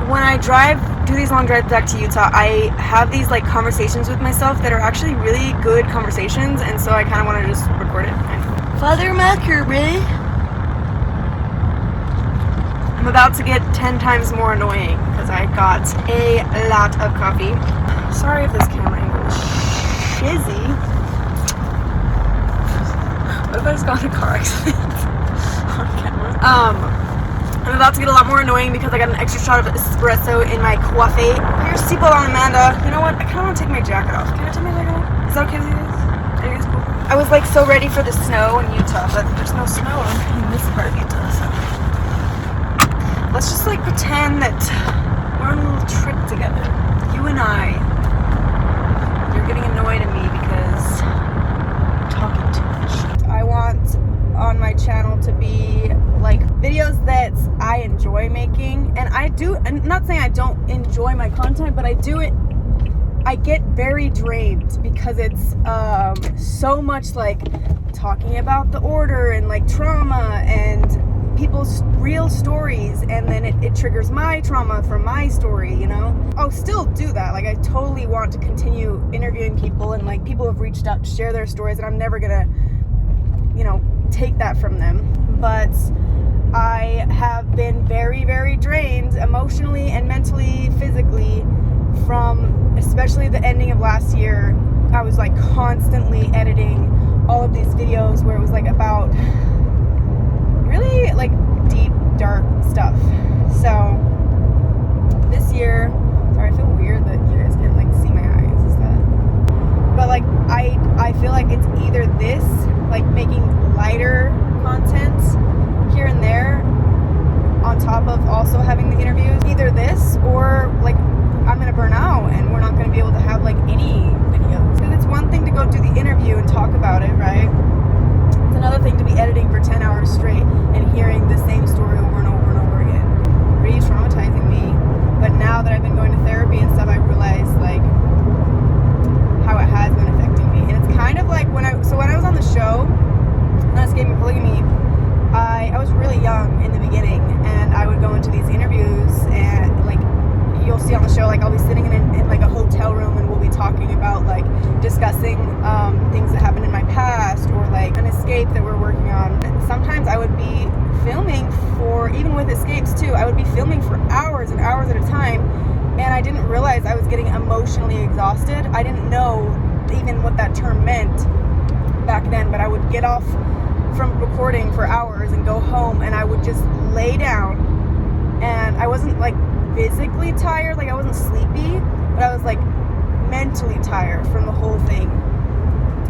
when I do these long drives back to Utah, I have these like conversations with myself that are actually really good conversations, and so I kind of want to just record it. Father Mackerby. I'm about to get 10 times more annoying because I got a lot of coffee. Sorry if this camera angle is shizzy. What if I just got in a car accident on camera? I'm about to get a lot more annoying because I got an extra shot of espresso in my coffee. Put your seatbelt on, Amanda. You know what? I kind of want to take my jacket off. Can I take my jacket off? Is that okay with you guys? Are you guys cool? I was like so ready for the snow in Utah, but there's no snow in this part of Utah, so. Let's just like pretend that we're on a little trip together. You and I. You're getting annoyed at me because I'm talking too much. I want on my channel to be like videos that I enjoy making, and I'm not saying I don't enjoy my content, but I get very drained because it's so much like talking about the order and like trauma and people's real stories, and then it triggers my trauma from my story, you know? I'll still do that. Like, I totally want to continue interviewing people, and like people have reached out to share their stories, and I'm never gonna, you know, take that from them. But I have been very, very drained emotionally and mentally, physically, from especially the ending of last year. I was like constantly editing all of these videos where it was like about really like deep, dark stuff. So this year, sorry, I feel weird that you guys can't like see my eyes. Is that? But like I feel like it's either this, like making lighter content here and there, on top of also having the interviews. Either this or like I'm gonna burn out and we're not gonna be able to have like any videos. Because it's one thing to go do the interview and talk about it, right? It's another thing to be editing for 10 hours straight and hearing the same story over and over and over again. Really traumatizing me. But now that I've been going to therapy and stuff, I realize like how it has been affecting me. And it's kind of like when I was on the show, Escaping Polygamy, I was really young in the beginning, and I would go into these interviews, and like you'll see on the show, like I'll be sitting in like a hotel room, and we'll be talking about like discussing things that happened in my past, or like an escape that we're working on. Sometimes I would be filming for, even with escapes too, I would be filming for hours and hours at a time, and I didn't realize I was getting emotionally exhausted. I didn't know even what that term meant back then, but I would get off from recording for hours and go home, and I would just lay down, and I wasn't like physically tired, like I wasn't sleepy, but I was like mentally tired from the whole thing.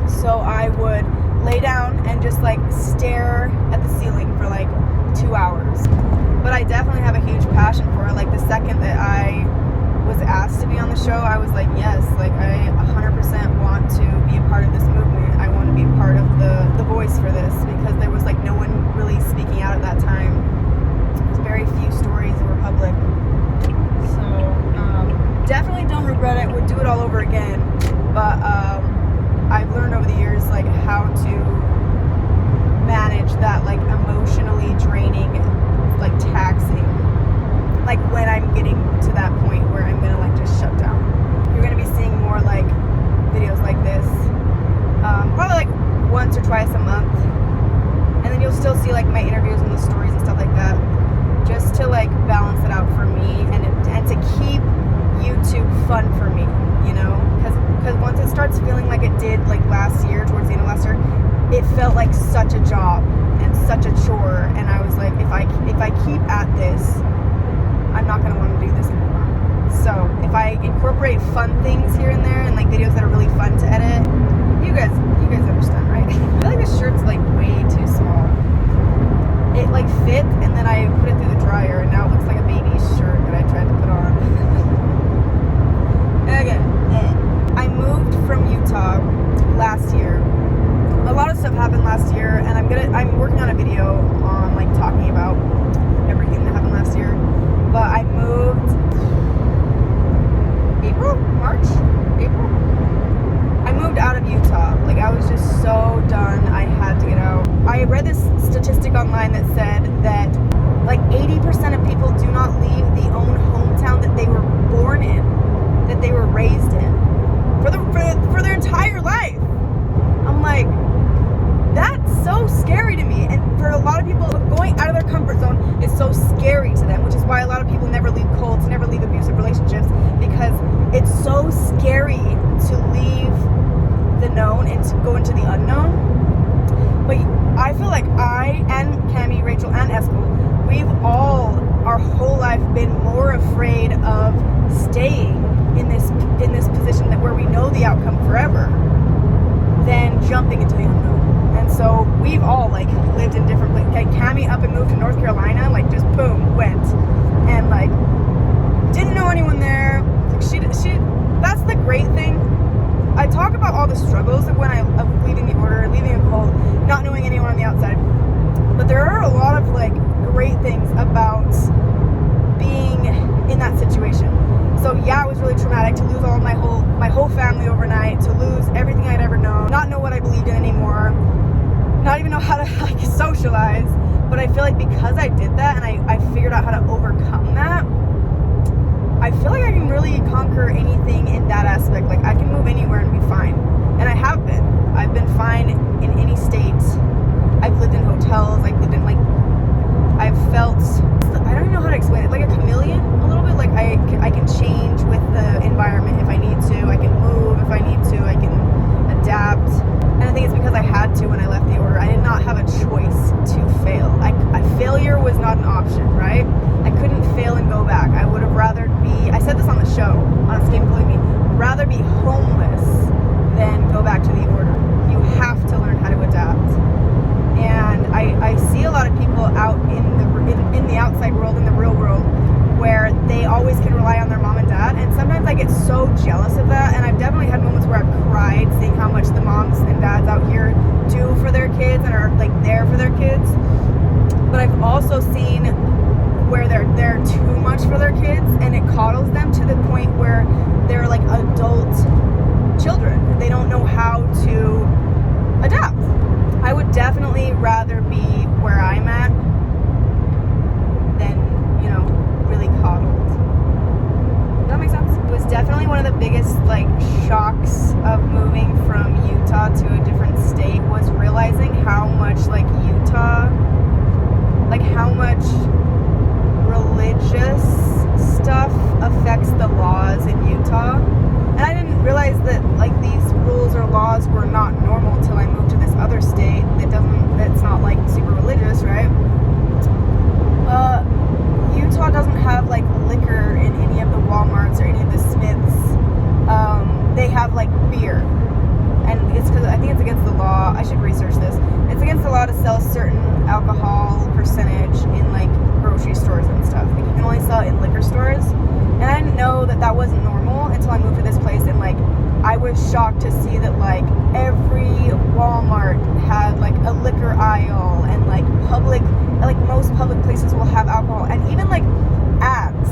So I would lay down and just like stare at the ceiling for like 2 hours. But I definitely have a huge passion for it. Like the second that I was asked to be on the show, I was like, yes, like I 100% want to be a part of this movement. I want to be a part of the voice for this, because there was like no one really speaking out at that time. There's very few stories that were public. So definitely don't regret it. Would do it all over again. But I've learned over the years like how to manage that like emotionally draining, like taxing, like when I'm getting to that point where I'm gonna like just shut down. You're gonna be seeing more like videos like this, probably like once or twice a month, and then you'll still see like my interviews and the stories and stuff like that, just to like balance it out for me and to keep YouTube fun for me, you know, because once it starts feeling like it did like last year, towards the end of last year, it felt like such a job and such a chore, and I was like, if I keep at this, I'm not going to want to do this anymore. So if I incorporate fun things here and there, and like videos that are really fun to edit, you guys understand, right? I feel like this shirt's like way too small. It like fit, and then I put it through the dryer, and now it looks like a baby's shirt that I tried to put on. Again, I moved from Utah last year. A lot of stuff happened last year, and I'm working on a video on like talking about everything that happened last year. But I moved April. I moved out of Utah. Like I was just so done. I had to get out. I read this statistic online that said that like 80% of people do not leave the own hometown afraid of staying in this position that where we know the outcome forever than jumping into the unknown. And so we've all like lived in different places. Like Cammie up and moved to North Carolina, like just boom, went. And like didn't know anyone there. Like she that's the great thing. I talk about all the struggles of leaving the order, leaving a cult, not knowing anyone on the outside. But there are a lot of like great things about being in that situation. So yeah, it was really traumatic to lose all my whole family overnight, to lose everything I'd ever known, not know what I believed in anymore, not even know how to like socialize. But I feel like because I did that and I figured out how to overcome that, I feel like I can really conquer anything in that aspect. Like I can move anywhere and be fine. And I have been. I've been fine in any state. I've lived in hotels. I've lived in like, I've felt, I don't even know how to explain it, like a chameleon a little bit. Like I can change with the environment if I need to. I can move if I need to. I can adapt. And I think it's because I had to when I left the order. I did not have a choice to fail. Failure was not an option, right? I couldn't fail and go back. I would have rather be, I said this on the show, on Escape Polygamy, rather be homeless than go back to the order. You have to learn how to adapt. And I see a lot of people out in the outside world, in the real world, where they always can rely on their mom and dad. And sometimes I get so jealous of that. And I've definitely had moments where I've cried seeing how much the moms and dads out here do for their kids and are like there for their kids. But I've also seen where they're too much for their kids, and it coddles them to the point where they're like adult children. They don't know how to adapt. I would definitely rather be where I'm at than, really coddled. Does that make sense? It was definitely one of the biggest like shocks of moving from Utah to a different state was realizing how much like Utah, like how much religious stuff affects the laws in Utah. And I didn't realize that like these rules or laws were not normal until I moved to this other state that's not like super religious, right? Utah doesn't have like liquor in any of the Walmarts or any of the Smiths. They have like beer. And it's because I think it's against the law. I should research this. It's against the law to sell certain alcohol percentage in like grocery stores and stuff. Like you can only sell it in liquor stores. And I didn't know that wasn't normal until I moved to this place. And like I was shocked to see that like every Walmart had like a liquor aisle, and like most public places will have alcohol, and even like ads.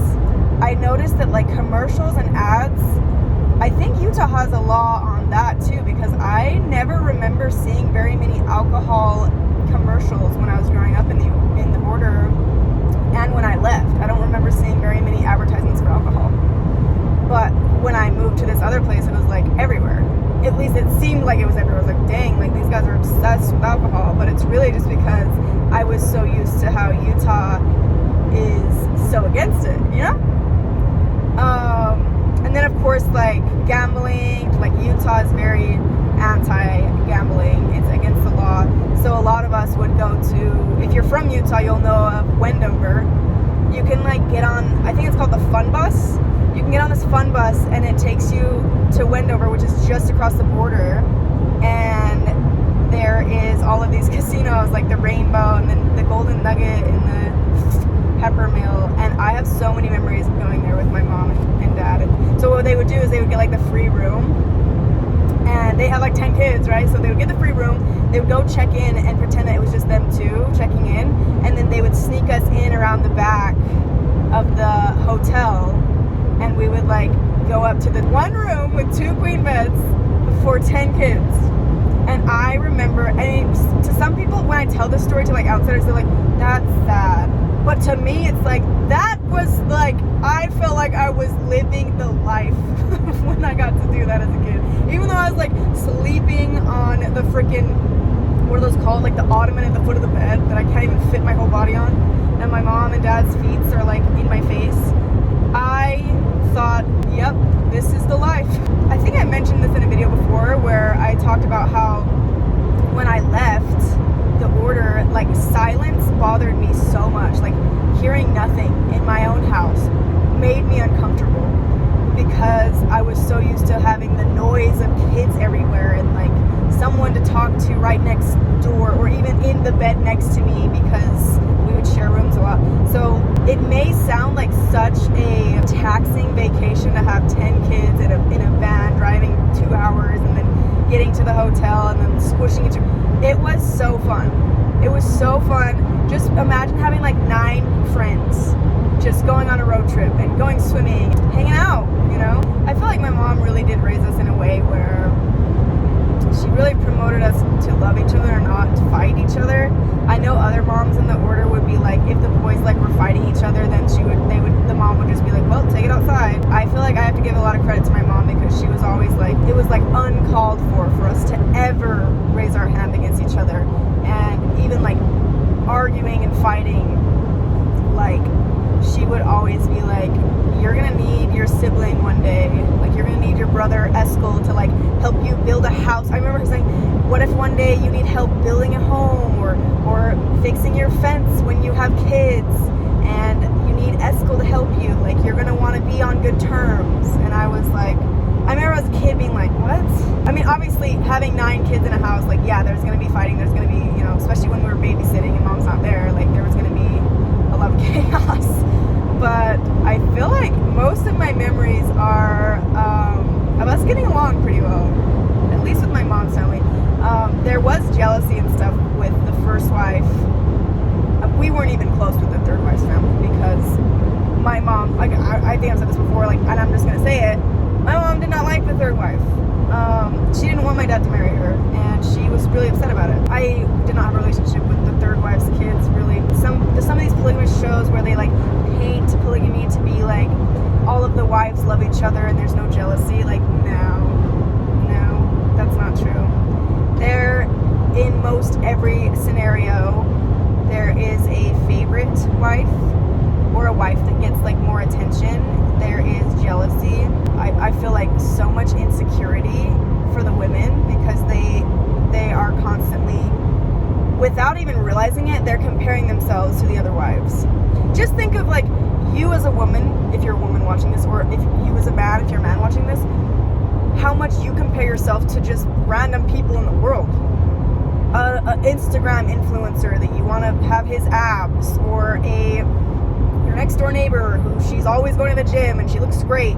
I noticed that like commercials and ads, I think Utah has a law on that too, because I never remember seeing very many alcohol commercials when I was growing up in the order, and when I left. I don't remember seeing very many advertisements for alcohol. But when I moved to this other place, it was like everywhere. At least it seemed like it was everywhere. I was like, dang, like these guys are obsessed with alcohol. But it's really just because I was so used to how Utah is so against it, And then of course, like gambling, like Utah is very anti-gambling. It's against the law. So a lot of us would go to, if you're from Utah, you'll know of Wendover. You can like get on, I think it's called the Fun Bus. You can get on this Fun Bus and it takes you to Wendover, which is just across the border. And there is all of these casinos, like the Rainbow and then the Golden Nugget and the Peppermill. And I have so many memories of going there with my mom and dad. And so what they would do is they would get like the free room. And they had like 10 kids, right? So they would get the free room. They would go check in and pretend that it was just them two checking in. And then they would sneak us in around the back of the hotel. And we would like go up to the one room with 2 queen beds for 10 kids. And I remember, and to some people, when I tell this story to like outsiders, they're like, that's sad. But to me, it's like, that was like, I felt like I was living the life when I got to do that as a kid. Even though I was like sleeping on the freaking, what are those called? Like the ottoman at the foot of the bed that I can't even fit my whole body on. And my mom and dad's feet are like in my face. I thought, yep, this is the life. I think I mentioned this in a video before where I talked about how when I left the order, like silence bothered me so much. Like hearing nothing in my own house made because I was so used to having the noise of kids everywhere and like someone to talk to right next door or even in the bed next to me because we would share rooms a lot. So it may sound like such a taxing vacation to have 10 kids in a van driving 2 hours and then getting to the hotel and then squishing each other. It was so fun. It was so fun. Just imagine having like 9 friends just going on a road trip and going swimming, hanging out, you know? I feel like my mom really did raise us in a way where she really promoted us to love each other and not fight each other. I know other moms in the order would be like, if the boys like were fighting each other, then the mom would just be like, well, take it outside. I feel like I have to give a lot of credit to my mom because she was always like, it was like uncalled for us to ever raise our hand against each other. And even like arguing and fighting, like she would always be like, you're gonna need your sibling one day, like you're gonna need your brother Eskel to like help you build a house. I remember her saying, what if one day you need help building a home or fixing your fence when you have kids and you need Eskel to help you, like you're gonna want to be on good terms. And I was like, I remember as a kid being like, what? I mean, obviously having 9 kids in a house, like yeah, there's gonna be fighting, there's gonna be, you know, especially when we were babysitting and mom's not there, like there was gonna be a lot of chaos. But I feel like most of my memories are of us getting along pretty well, at least with my mom's family. There was jealousy and stuff with the first wife. We weren't even close with the third wife's family because my mom, like I think I've said this before, like, and I'm just gonna say it, my mom did not like the third wife. She didn't want my dad to marry her, and she was really upset about it. I did not have a relationship with the third wife's kids, really. Some of these polygamous shows where they like paint polygamy to be like all of the wives love each other and there's no jealousy, like no, that's not true. There, in most every scenario, there is a favorite wife or a wife that gets like more attention. There is jealousy. I feel like so much insecurity for the women because they are constantly, without even realizing it, they're comparing themselves to the other wives. Just think of like you as a woman, if you're a woman watching this, or if you as a man, if you're a man watching this, how much you compare yourself to just random people in the world. An Instagram influencer that you want to have his abs, or your next door neighbor who she's always going to the gym and she looks great.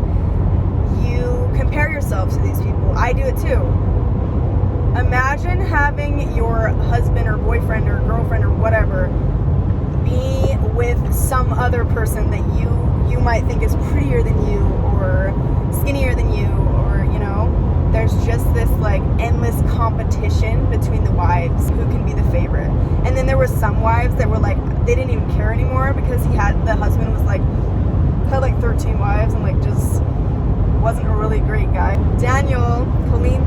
You compare yourself to these people. I do it too. Imagine having your husband or boyfriend or girlfriend or whatever be with some other person that you might think is prettier than you or skinnier than you, or you know, there's just this like endless competition between the wives who can be the favorite. And then there were some wives that were like, they didn't even care anymore because the husband was like, had like 13 wives and like just wasn't a really great guy. Daniel, Colleen,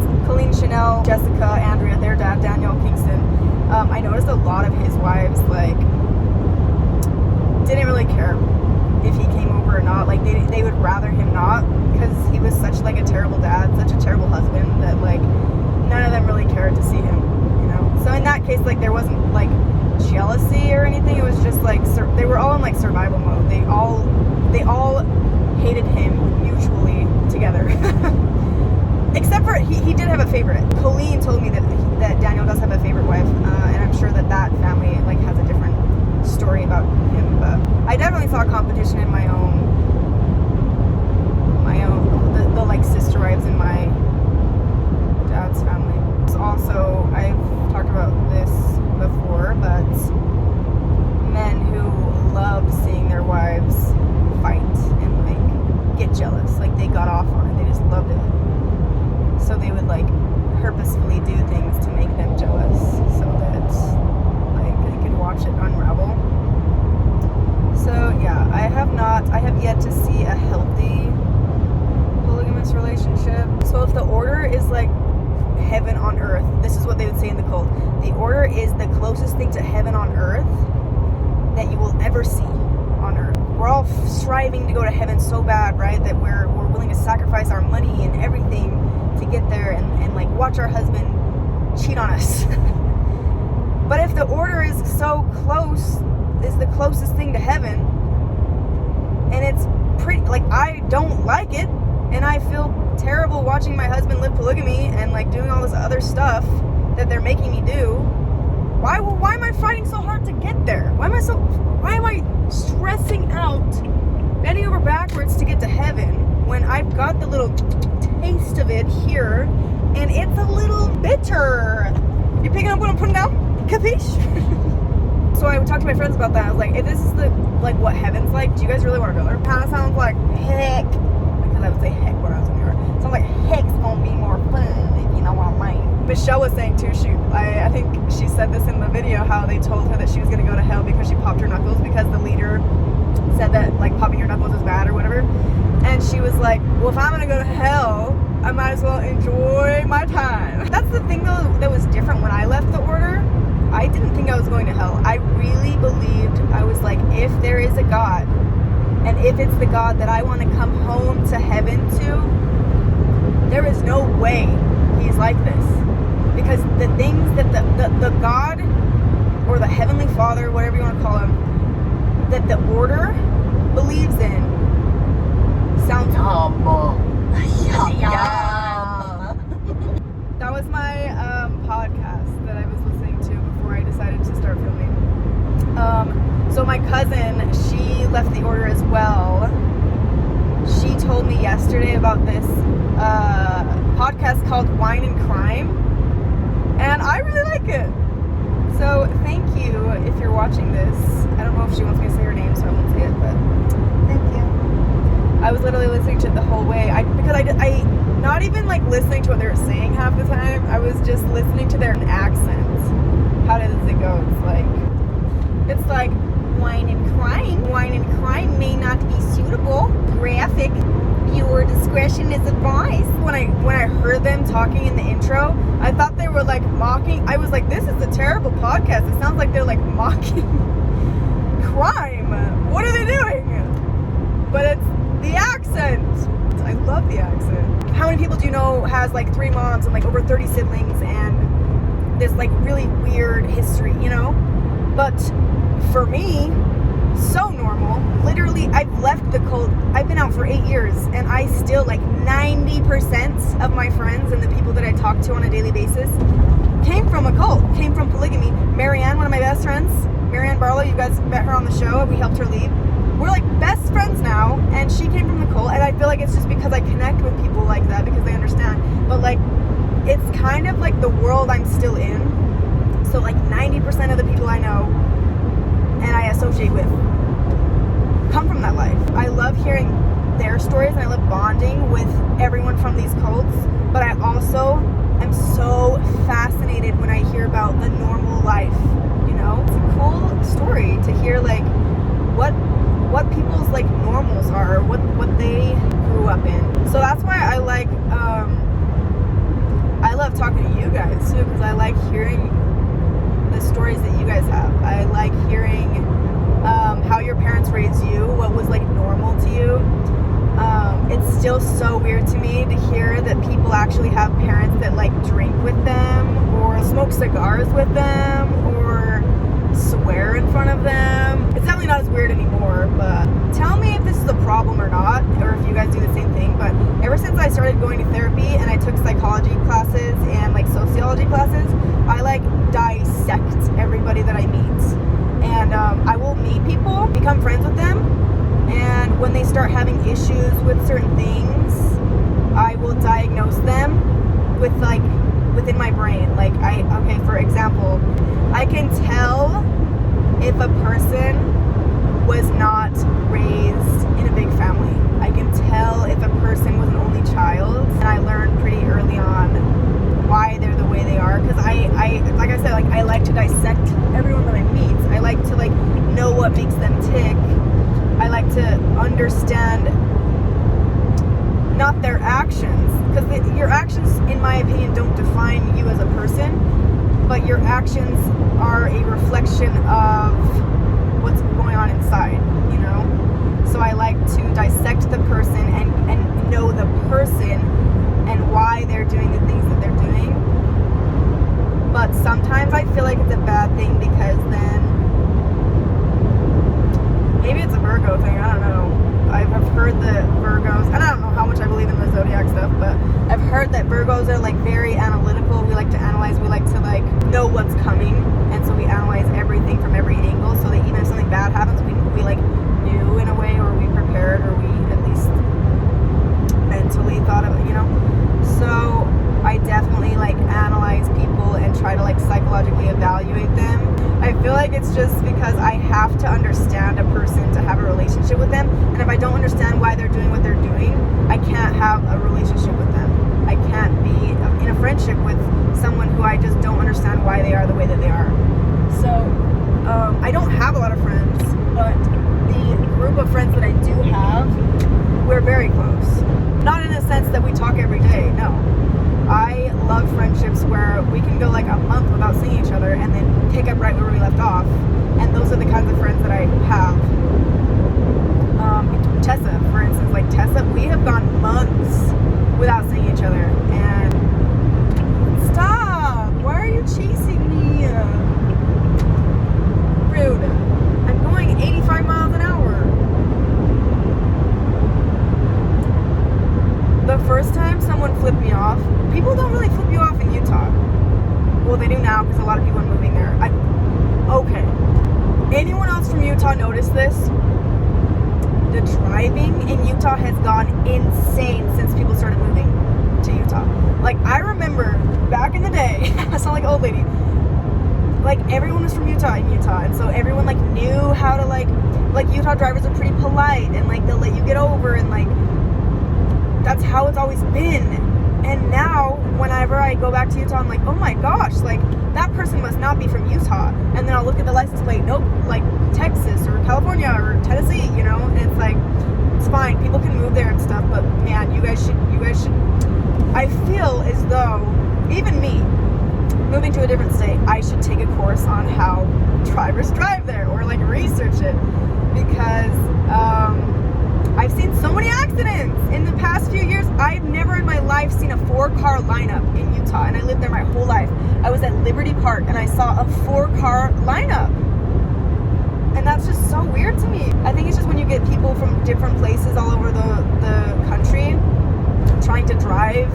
Chanel, Jessica, Andrea, their dad, Daniel Kingston, I noticed a lot of his wives like didn't really care if he came over or not. Like they would rather him not because he was such like a terrible dad, such a terrible husband that like none of them really cared to see him, you know. So in that case, like there wasn't like jealousy or anything. It was just like they were all in like survival mode. They all hated him mutually together. Except for he did have a favorite. Colleen told me that Daniel does have a favorite wife, and I'm sure that family like has a different story about him. But I definitely saw competition in my own the like sister wives in my dad's family. Also, I've talked about this before, but men who love seeing their wives fight and like get jealous, like they got off on it, they just loved it. So they would like purposefully do things to make them jealous so that like they could watch it unravel. So yeah, I have yet to see a healthy polygamous relationship. So if the order is like heaven on earth, this is what they would say in the cult. The order is the closest thing to heaven on earth that you will ever see on earth. We're all striving to go to heaven so bad, right? That we're willing to sacrifice our money and everything to get there and like watch our husband cheat on us. But if the order is so close, is the closest thing to heaven, and it's pretty, like I don't like it, And I feel terrible watching my husband live polygamy and like doing all this other stuff that they're making me do. Why am I fighting so hard to get there? Why am I stressing out, bending over backwards to get to heaven when I've got the little taste of it here and it's a little bitter? You picking up what I'm putting down? Capiche? So I talked to my friends about that. I was like, if this is what heaven's like, do you guys really want to go there? Kind of sounds like heck, because I would say heck when I was in New York. Sounds like heck's gonna be more fun, if you know what I mean. Michelle was saying too, I think she said this in the video, how they told her that she was gonna go to hell because she popped her knuckles because the leader said that like popping your knuckles is bad or whatever. And she was like, well, if I'm gonna go to hell, I might as well enjoy my time. That's the thing though that was different when I left the order. I didn't think I was going to hell. I really believed, I was like, if there is a God, and if it's the God that I want to come home to heaven to, there is no way he's like this. Because the things that the God, or the Heavenly Father, whatever you want to call him, that the order believes in, sounds humble. That was my podcast that I was listening to before I decided to start filming. So my cousin, she left the order as well. She told me yesterday about this podcast called Wine and Crime, and I really like it. So thank you if you're watching this. I don't know if she wants me to say her name, so I won't say it, but thank you. I was literally listening to it the whole way. Because I not even like listening to what they were saying half the time. I was just listening to their accents. How does it go? It's like wine and crime. Wine and crime may not be suitable. Graphic. Viewer discretion is advised. When I heard them talking in the intro, I thought they were like mocking. I was like, this is a terrible podcast. It sounds like they're like mocking crime. What are they doing? But it's the accent. I love the accent. How many people do you know has like 3 moms and like over 30 siblings and this like really weird history, you know? But for me, so normal. Literally, I've left the cult. I've been out for 8 years and I still, like 90% of my friends and the people that I talk to on a daily basis came from a cult, came from polygamy. Marianne, one of my best friends, Marianne Barlow, you guys met her on the show. We helped her leave. We're like best friends now, and she came from the cult, and I feel like it's just because I connect with people like that because they understand. But like, it's kind of like the world I'm still in. So like 90% of the people I know and I associate with come from that life. I love hearing their stories, and I love bonding with everyone from these cults. But I also am so fascinated when I hear about the normal life. You know, it's a cool story to hear like what people's like normals are, what they grew up in. So that's why I like I love talking to you guys too, because I like hearing the stories that you guys have. I like hearing how your parents raised you, what was like normal to you. It's still so weird to me to hear that people actually have parents that like drink with them or smoke cigars with them or swear in front of them. It's definitely not as weird anymore, but tell me if this is a problem or not, or if you guys do the same thing. But ever since I started going to therapy and I took psychology classes and like sociology classes, I like dissect everybody that I meet. And I will meet people, become friends with them, and when they start having issues with certain things, I will diagnose them with like within my brain. Like okay, for example, I can tell if a person was not raised in a big family. I can tell if a person was an only child, and I learned pretty early on why they're the way they are, because I like I said, like I like to dissect everyone that I meet. I like to like know what makes them tick. I like to understand not their actions, because your actions, in my opinion, don't define you as a person, but your actions are a reflection of what's going on inside, you know? So I like to dissect the person and know the person and why they're doing the things that they're doing. But sometimes I feel like it's a bad thing, because then maybe it's a Virgo thing, I don't know. I've heard the Virgos, and I don't know how much I believe in this zodiac stuff, but I've heard that Virgos are like very analytical. We like to analyze, we like to like know what's coming, and so we analyze everything from every angle, so that even if something bad happens, we like knew in a way, or we prepared, or we at least mentally thought of it, you know. So I definitely like analyze people and try to like psychologically evaluate them. I feel like it's just because I have to understand a person to have a relationship with them, and if I don't understand why they're doing what they're doing, I can't have a relationship with them. I can't be in a friendship with someone who I just don't understand why they are the way that they are. So I don't have a lot of friends, but the group of friends that I do have, we're very close. Not in the sense that we talk every day, no. I love friendships where we can go like a month without seeing each other and then pick up right where we left off. And those are the kinds of friends that I have. Tessa, for instance, like Tessa, we have gone months without seeing each other. And stop! Why are you chasing me? Rude. I'm going 85 miles an hour. The first time someone flipped me off, people don't really flip you off in Utah. Well, they do now because a lot of people are moving there. Okay. Anyone else from Utah notice this? The driving in Utah has gone insane since people started moving to Utah. Like, I remember back in the day, I sound like an old lady, like everyone was from Utah in Utah, and so everyone like knew how to like Utah drivers are pretty polite, and like they'll let you get over, and like that's how it's always been. And now whenever I go back to Utah, I'm like, oh my gosh, like that person must not be from Utah. And then I'll look at the license plate, nope, like Texas or California or Tennessee, you know. And it's like, it's fine, people can move there and stuff, but man, you guys should I feel as though even me moving to a different state, I should take a course on how drivers drive there, or like research it, because I've seen so many accidents in the past few years. I've never in my life seen a 4-car lineup in Utah, and I lived there my whole life. I was at Liberty Park and I saw a 4-car lineup, and that's just so weird to me. I think it's just when you get people from different places all over the country trying to drive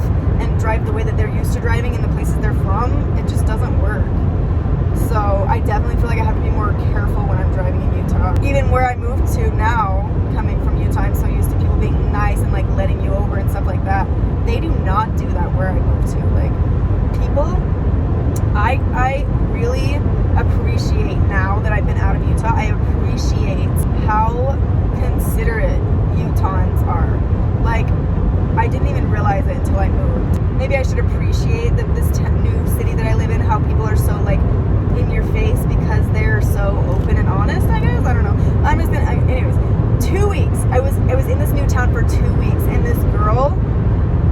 the way that they're used to driving in the places they're from, it just doesn't work. So I definitely feel like I have to be more careful when I'm driving in Utah. Even where I moved to now, coming from Utah, I'm so used to people being nice and like letting you over and stuff like that. They do not do that where I moved to. Like, people, I really appreciate, now that I've been out of Utah, I appreciate how considerate Utahns are. Like, I didn't even realize it until I moved. Maybe I should appreciate that this new city that I live in, how people are so like in your face because they're so open and honest, I guess. I don't know. I'm just gonna, anyways, 2 weeks. I was in this new town for 2 weeks, and this girl,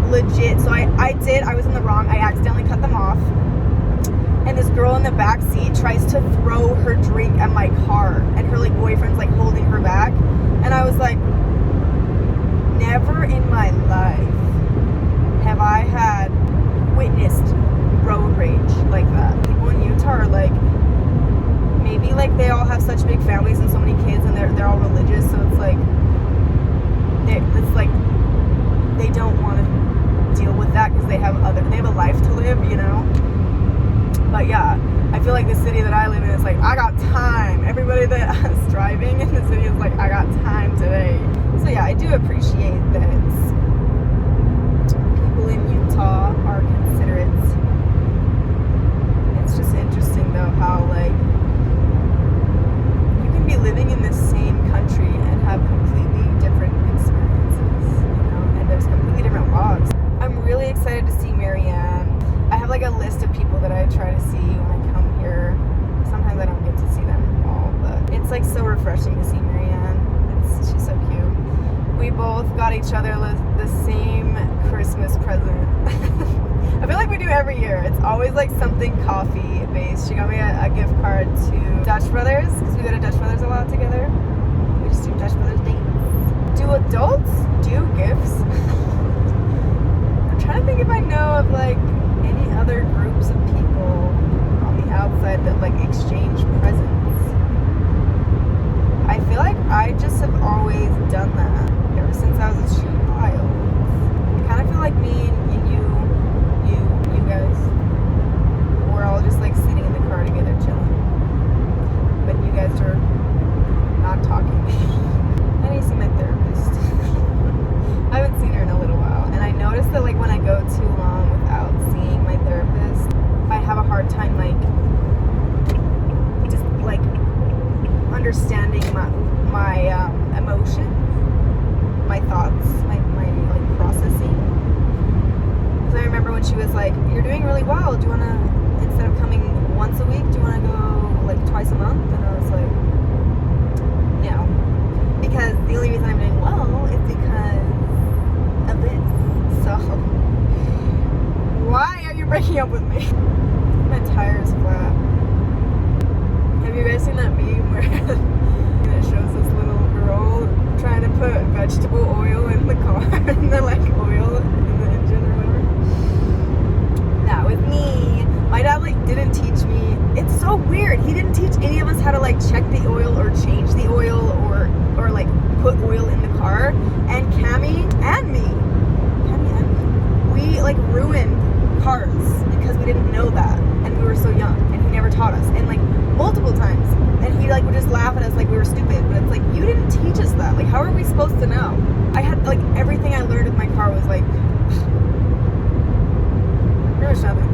legit, so I was in the wrong, I accidentally cut them off, and this girl in the back seat tries to throw her drink at my car, and her like boyfriend's like holding her back, and I was like, never in my life have I had witnessed road rage like that. People in Utah are like, maybe like they all have such big families and so many kids, and they're all religious, so it's like they don't want to deal with that because they have a life to live, you know. But yeah, I feel like the city that I live in is like, I got time. Everybody that is driving in the city is like, I got time today. So yeah, I do appreciate that people in Utah are considerate. It's just interesting though how like you can be living in the same country and have completely different experiences, you know, and there's completely different laws. I'm really excited to see Marianne. I have like a list of people that I try to see when I come here. Sometimes I don't get to see them all, but it's like so refreshing to see Marianne. She's so cute. We both got each other the same Christmas present. I feel like we do every year. It's always like something coffee based. She got me a gift card to Dutch Brothers, because we go to Dutch Brothers a lot together. We just do Dutch Brothers dates. Do adults do gifts? I'm trying to think if I know of like any other groups of people on the outside that like exchange presents. I feel like I just have always done that ever since I was a child. I kind of feel like me and you guys, we're all just like sitting in the car together chilling. But you guys are not talking. I need to see my therapist. I haven't seen her in a little while. And I noticed that like when I go too long without seeing my therapist, I have a hard time like just like understanding my emotion, my thoughts, my like processing. Because I remember when she was like, "You're doing really well. Do you wanna, instead of coming once a week, do you wanna go like twice a month?" And I was like, "No," because the only reason I'm doing well is because of this. So why are you breaking up with me? My tire's flat. Have you guys seen that meme where it shows this little girl trying to put vegetable oil in the car and the like oil in the engine or whatever? That was me. My dad like didn't teach me. It's so weird. He didn't teach any of us how to like check the oil or change the oil or like put oil in the car. And Cammy and me, we like ruined cars because we didn't know that and we were so young and he never taught us, and like multiple times, and he like would just laugh at us like we were stupid, but it's like, you didn't teach us that. Like, how are we supposed to know? I had like everything I learned with my car was like pretty much nothing.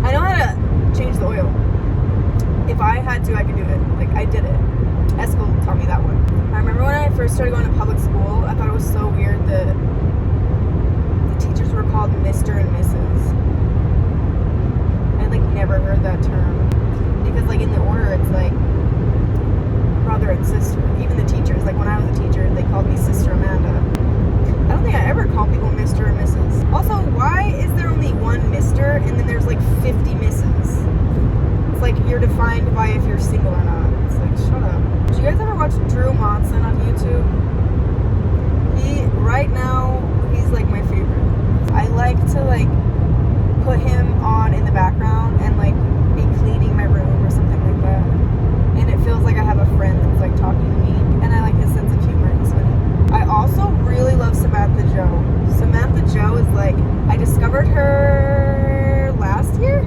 I know how to change the oil. If I had to, I could do it. Like, I did it. Esco taught me that one. I remember when I first started going to public school, I thought it was so weird that the teachers were called Mr. and Mrs. I like never heard that term. Because like in the order, it's like brother and sister. Even the teachers, like when I was a teacher, they called me Sister Amanda. I don't think I ever called people Mr. or Mrs. Also, why is there only one Mr. and then there's like 50 Mrs.? It's like you're defined by if you're single or not. It's like, shut up. Did you guys ever watch Drew Monson on YouTube? Right now, he's like my favorite. I like to like put him on in the background and like be cleaning my room or something like that. And it feels like I have a friend that's like talking to me. And I like his sense of humor. He's funny. I also really love Samantha Joe. Samantha Joe is like, I discovered her last year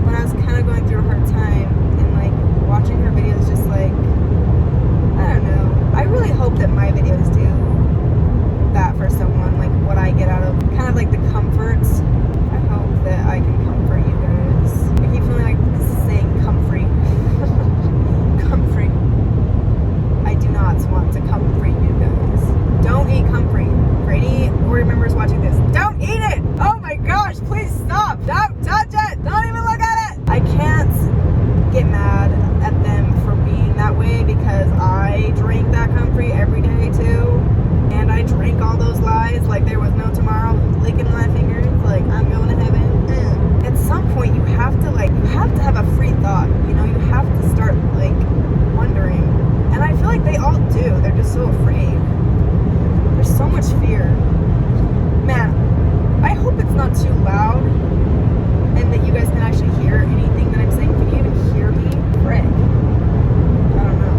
when I was kind of going through a hard time, and like watching her videos just like, I don't know. I really hope that my videos do that for someone, like what I get out of kind of like the comforts. I hope that I can comfort you guys. I keep feeling like saying comfrey. Comfrey. I do not want to comfrey you guys. Don't eat comfrey. For any board members watching this, don't eat it! Oh my gosh, please stop! Don't touch it! Don't even look at it! I can't get mad at them for being that way because I drink that comfrey every day too. And I drink all those lies like there was no tomorrow, licking my fingers like I'm going to heaven. At some point you have to have a free thought, you know, you have to start like wondering. And I feel like they all do. They're just so afraid. There's so much fear. Man, I hope it's not too loud and that you guys can actually hear anything that I'm saying. Can you even hear me? Frick. I don't know.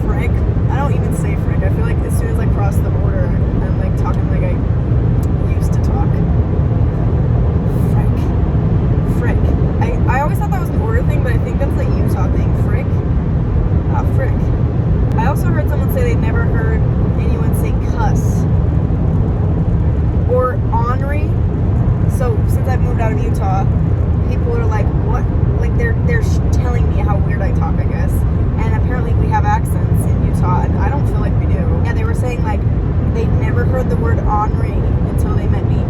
Frick? I don't even say frick. I feel like as soon as I cross the border, I'm like talking like I used to talk. Frick. I always thought that was an order thing, but I think that's a Utah thing. Frick? Ah, frick. I also heard someone say they'd never heard anyone say cuss or ornery. So since I've moved out of Utah, people are like, what? Like they're telling me how weird I talk, I guess. And apparently we have accents in Utah, and I don't feel like we do. And they were saying like they'd never heard the word ornery until they met me.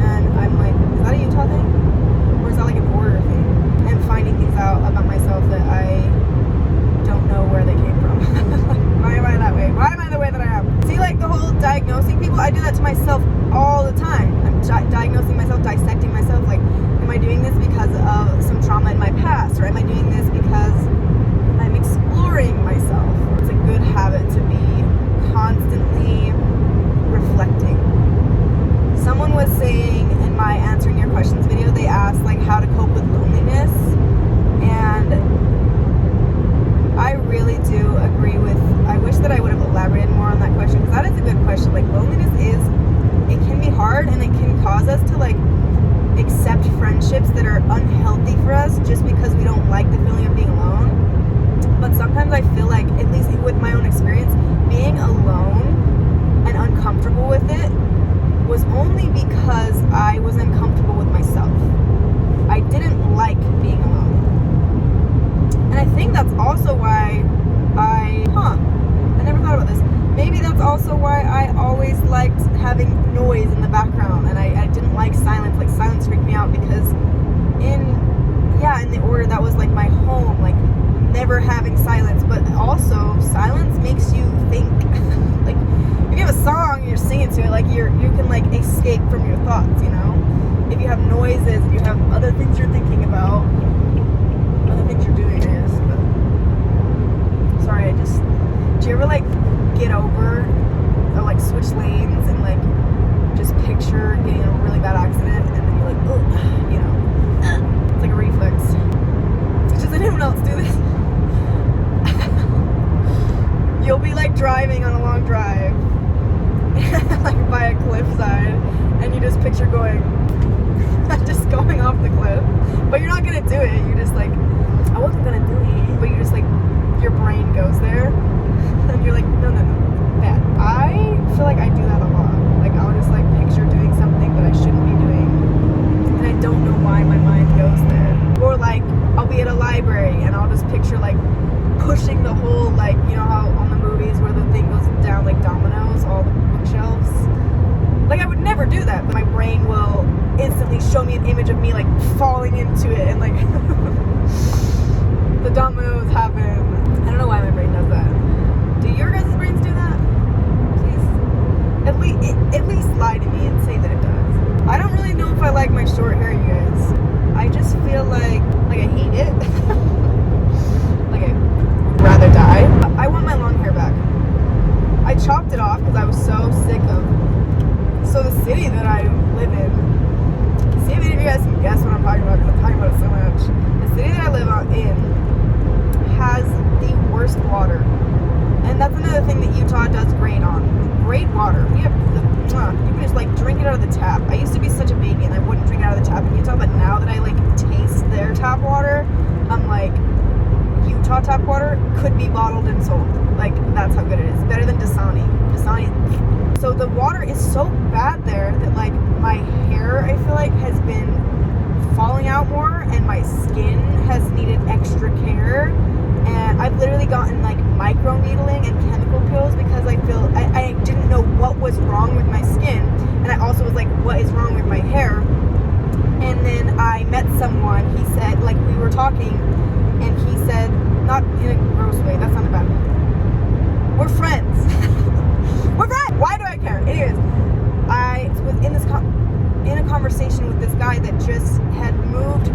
And I'm like, is that a Utah thing? Or is that like an order thing? And finding things out about myself that I don't know where they came from. Why am I that way? Why am I the way that I am? See, like the whole diagnosing people, I do that to myself all the time. I'm diagnosing myself, dissecting myself. Like, am I doing this because of some trauma in my past? Or am I doing this because I'm us to like accept friendships that are unhealthy for us just because we don't like the feeling of being alone. But sometimes I feel like, at least with my own experience, being alone and uncomfortable with it was only because I was uncomfortable with myself. I didn't like being alone. And I think that's also why I never thought about this. Maybe that's also why I always liked having noise in the background, and I didn't like silence. Like, silence freaked me out because in the order, that was like my home, like never having silence. But also, silence makes you think. Like, if you have a song and you're singing to it, like you can like escape from your thoughts, you know? If you have noises, if you have other things you're thinking about, other things you're doing, I guess. But sorry, do you ever like get over or like switch lanes and like just picture getting in a really bad accident and then you're like, oh, you know, it's like a reflex. Does anyone else do this? You'll be like driving on a long drive, like by a cliffside, and you just picture going off the cliff, but you're not gonna do it. You're just like, I wasn't gonna do it, but you just like, your brain goes there, and you're like, no, bad. I feel like I do that a lot. Like, I'll just like picture doing something that I shouldn't be doing, and I don't know why my mind goes there. Or like, I'll be at a library and I'll just picture like pushing the whole, like, you know how on the movies where the thing goes down like dominoes, all the bookshelves. Like, I would never do that, but my brain will instantly show me an image of me like falling into it and like the dominoes happen. I don't know why my brain does that. Do your guys' brains do that? Please, at least lie to me and say that it does. I don't really know if I like my short hair, you guys. I just feel like I hate it. Like, I'd rather die. I want my long hair back. I chopped it off because I was so sick of. So the city that I live in. See if any of you guys can guess what I'm talking about, because I'm talking about it so much. The city that I live in has the worst water. And that's another thing that Utah does great on. Great water. You can just like drink it out of the tap. I used to be such a baby and I wouldn't drink it out of the tap in Utah, but now that I like taste their tap water, I'm like, Utah tap water could be bottled and sold. Like, that's how good it is. Better than Dasani. So the water is so bad there that like my hair, I feel like, has been falling out more, and my skin has needed extra care. And I've literally gotten like micro needling and chemical peels because I feel I didn't know what was wrong with my skin, and I also was like, what is wrong with my hair? And then I met someone. He said, like, we were talking, and he said, not in a gross way, that's not bad. We're friends. We're friends. Why do I care? Anyways, I was in a conversation with this guy that just had moved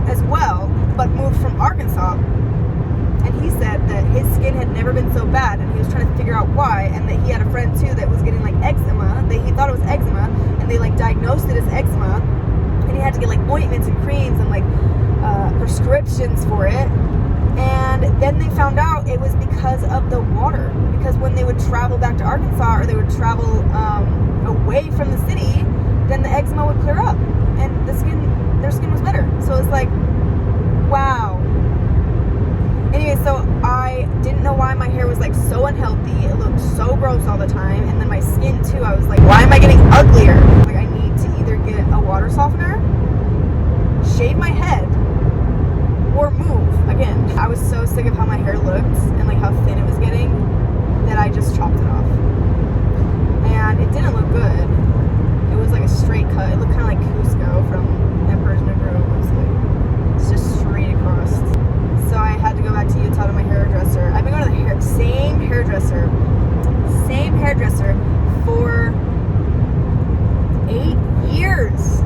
as well, but moved from Arkansas. And he said that his skin had never been so bad, and he was trying to figure out why, and that he had a friend too that was getting like eczema. He thought it was eczema, and they like diagnosed it as eczema, and he had to get like ointments and creams and like prescriptions for it. And then they found out it was because of the water. Because when they would travel back to Arkansas, or they would travel away from the city, then the eczema would clear up, and their skin was better. So it's like, wow. Anyway, so I didn't know why my hair was like so unhealthy. It looked so gross all the time, and then my skin too. I was like, why am I getting uglier? Like, I need to either get a water softener, shave my head, or move again. I was so sick of how my hair looked and like how thin it was getting that I just chopped it off. And it didn't look good. It was like a straight cut. It looked kind of like Cusco from Emperor's New Groove. It was like, it's just straight across. So I had to go back to Utah to my hairdresser. I've been going to the same hairdresser for 8 years.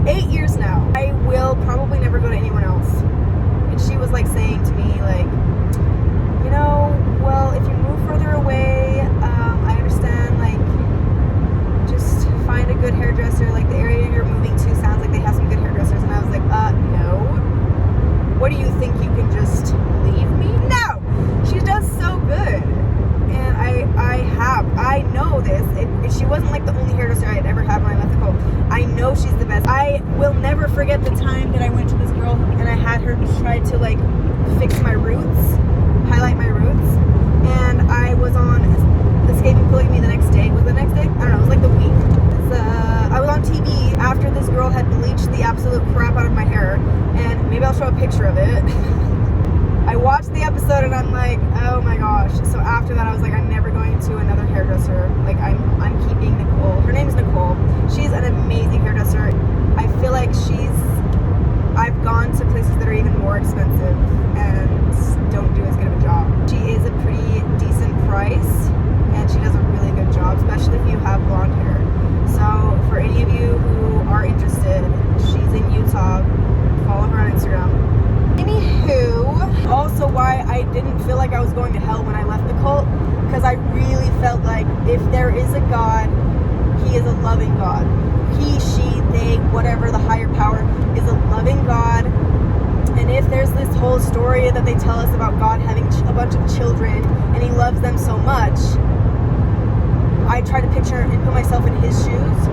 8 years now. I will probably never go to anyone else. And she was like saying to me, like, you like I was going to hell when I left the cult, because I really felt like if there is a God, he is a loving God. He, she, they, whatever, the higher power is a loving God. And if there's this whole story that they tell us about God having a bunch of children and he loves them so much, I try to picture and put myself in his shoes.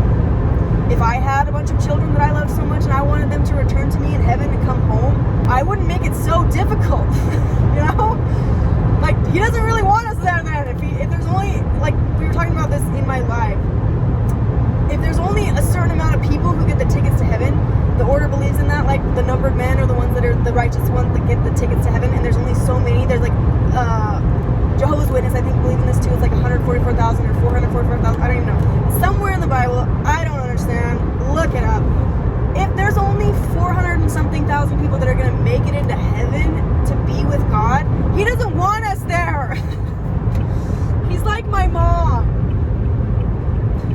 If I had a bunch of children that I loved so much and I wanted them to return to me in heaven and come home, I wouldn't make it so difficult. You know? Like, he doesn't really want us there then. If there's only, like, we were talking about this in my live, if there's only a certain amount of people who get the tickets to heaven, the order believes in that, like the numbered men are the ones that are the righteous ones that get the tickets to heaven, and there's only so many. There's like Jehovah's Witness, I think, believe in this too. It's like 144,000 or 444,000. I don't even know. Somewhere in the Bible, I don't understand. Look it up. If there's only 400 and something thousand people that are going to make it into heaven to be with God, he doesn't want us there. He's like my mom.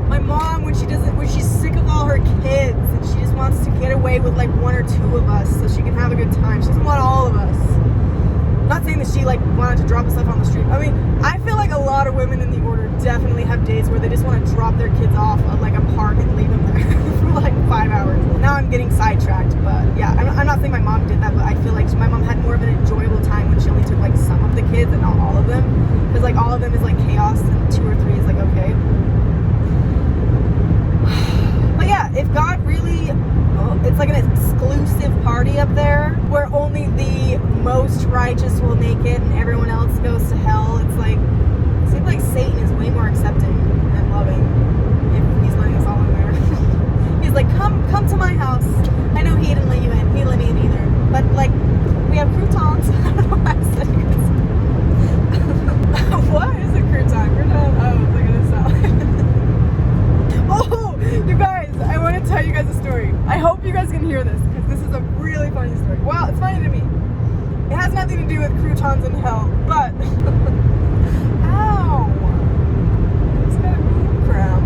My mom, when she's sick of all her kids and she just wants to get away with like one or two of us so she can have a good time. She doesn't want all of us. I'm not saying that she like wanted to drop us off on the street. I mean, I feel like a lot of women in the order definitely have days where they just want to drop their kids off at like a park and leave them there for like 5 hours. Now I'm getting sidetracked, but yeah, I'm not saying my mom did that, but I feel like my mom had more of an enjoyable time when she only took like some of the kids and not all of them. Because like all of them is like chaos and 2 or 3 is like okay. But yeah, if God really, it's like an exclusive party up there where only the most righteous will make it and everyone else goes to hell. It seems like Satan is way more accepting and loving if he's letting us all in there. He's like, come to my house. I know he didn't let you in. He didn't let me in either. But like, we have croutons. I don't know why I said croutons. What is a crouton? Crouton? Oh, look at this salad. Oh, you guys, I want to tell you guys a story. I hope you guys can hear this, because this is a really funny story. Well, it's funny to me. It has nothing to do with croutons in hell, but... Ow! It's got a boob cramp.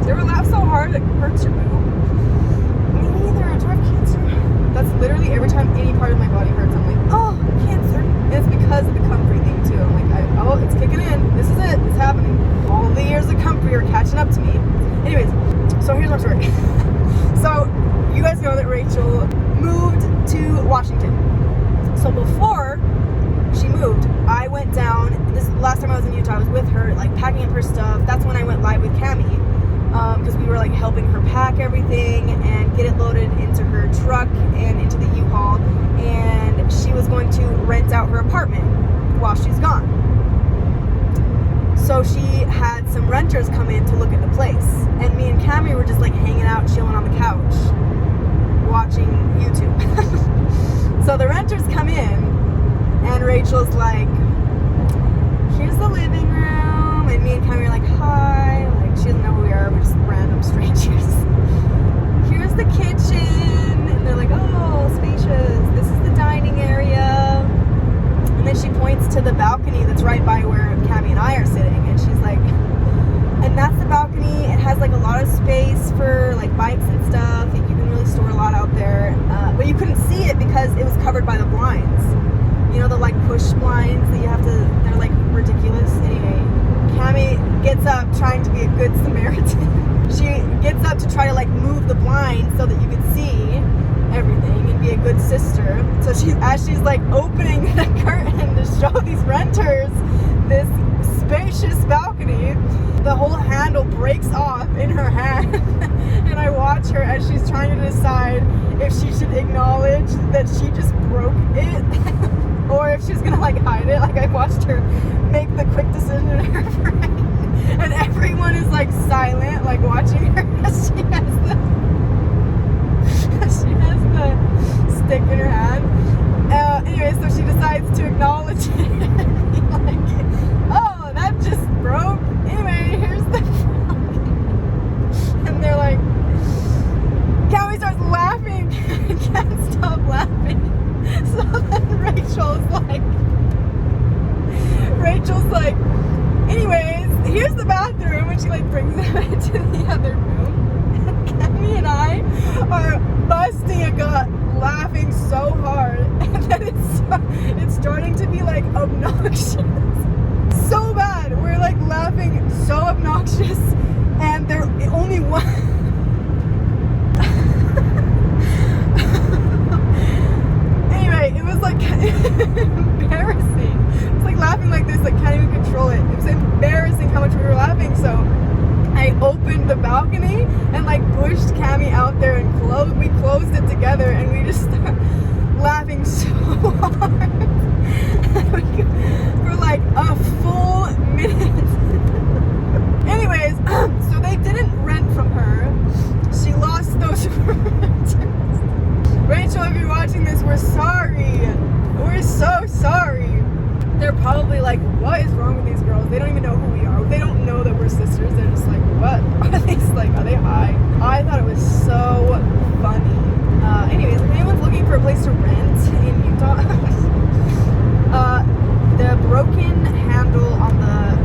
Do you ever laugh so hard it hurts your boob? Me neither. Do I have cancer? That's literally every time any part of my body hurts, I'm like, oh, cancer. And it's because of the comfrey thing, too. I'm like, oh, it's kicking in. This is it. It's happening. All the years of comfrey are catching up to me. Anyways, so here's our story. So, you guys know that Rachel moved to Washington. So before she moved, I went down, this last time I was in Utah, I was with her, like, packing up her stuff. That's when I went live with Cami, because we were, like, helping her pack everything and get it loaded into her truck and into the U-Haul, and she was going to rent out her apartment while she's gone. So she had some renters come in to look at the place, and me and Cami were just, like, hanging out, chilling on the couch, watching YouTube. So the renters come in, and Rachel's like, here's the living room, and me and Cami are like, hi, like, she doesn't know who we are, we're just random strangers. Here's the kitchen, and they're like, oh, spacious, this is the dining area, and then she points to the balcony that's right by where Cami and I are sitting, and she's like, and that's the balcony, it has like a lot of space for like bikes and stuff, you can really store a lot out there, but you couldn't see it because it was covered by the blinds. You know, the like push blinds that you have to, they're like ridiculous. Anyway, Cami gets up trying to be a good Samaritan. She gets up to try to like move the blinds so that you can see everything and be a good sister. So as she's like opening the curtain to show these renters this spacious balcony, the whole handle breaks off in her hand. And I watch her as she's trying to decide if she should acknowledge that she just broke it or if she's gonna like hide it. Like I watched her make the quick decision in her brain, and everyone is like silent, like watching her as she has the stick in her hand. Anyway, so she decides to acknowledge it and be like, oh, that just broke. Anyway, here's the and they're like, Cami starts laughing. Can't stop laughing. So then Rachel's like, anyways, here's the bathroom, and she like brings them into the other room. And Cami and I are busting a gut, laughing so hard. And anxious, and they're only one. Anyway, it was like embarrassing. It's like laughing like this, like can't even control it. It was embarrassing how much we were laughing. So I opened the balcony and like pushed Cami out there and we closed it together, and we just started laughing so hard for like a full minute. Anyways, so they didn't rent from her. She lost those renters. Rachel, if you're watching this, we're sorry. We're so sorry. They're probably like, what is wrong with these girls? They don't even know who we are. They don't know that we're sisters. They're just like, what? Are they high? I thought it was so funny. Anyways, if anyone's looking for a place to rent in Utah, the broken handle on the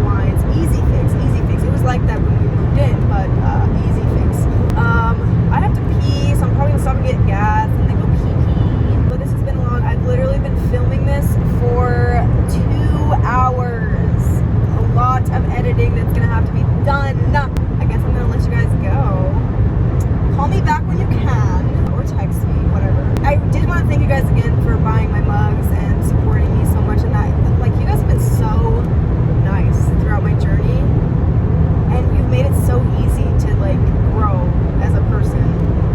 blinds, easy fix. It was like that when we moved in, but easy fix. I have to pee, so I'm probably gonna stop and get gas and then go pee. But this has been long. I've literally been filming this for 2 hours. A lot of editing that's gonna have to be done. I guess I'm gonna let you guys go. Call me back when you can, or text me, whatever. I did want to thank you guys again for buying my mugs and supporting me so much, and that, like, you guys have been so nice throughout my journey, and you've made it so easy to like grow as a person,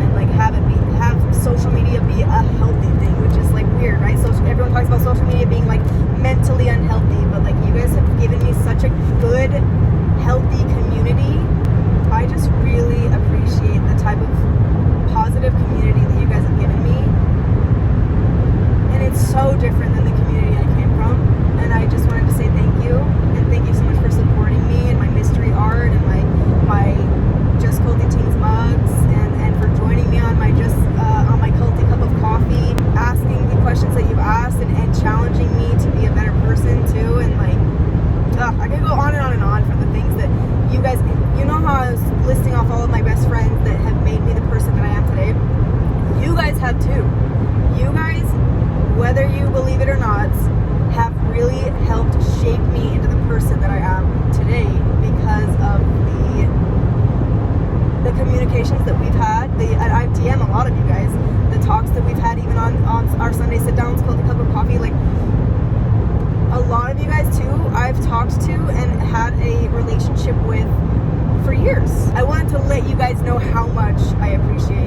and like have social media be a healthy thing, which is like weird, right? So everyone talks about social media being like mentally unhealthy, but like you guys have given me such a good, healthy community. I just really appreciate the type of positive community that you guys have given me, and it's so different than the community I came from. And I just wanted to say thank you, and thank you so much for supporting me and my mystery art and my Just Culty Teens mugs, and for joining me on my on my Culty cup of coffee, asking the questions that you've asked, and challenging me to be a better person too. And like, I could go on and on for the things that you guys, you know how I was listing off all of my best friends that have made me the person that I am today. You guys have too. You guys, whether you believe it or not, have really helped shape me into the person that I am today because of the communications that we've had. I DM a lot of you guys. The talks that we've had even on our Sunday sit-downs called a cup of coffee. Like, a lot of you guys too, I've talked to and had a relationship with for years. I wanted to let you guys know how much I appreciate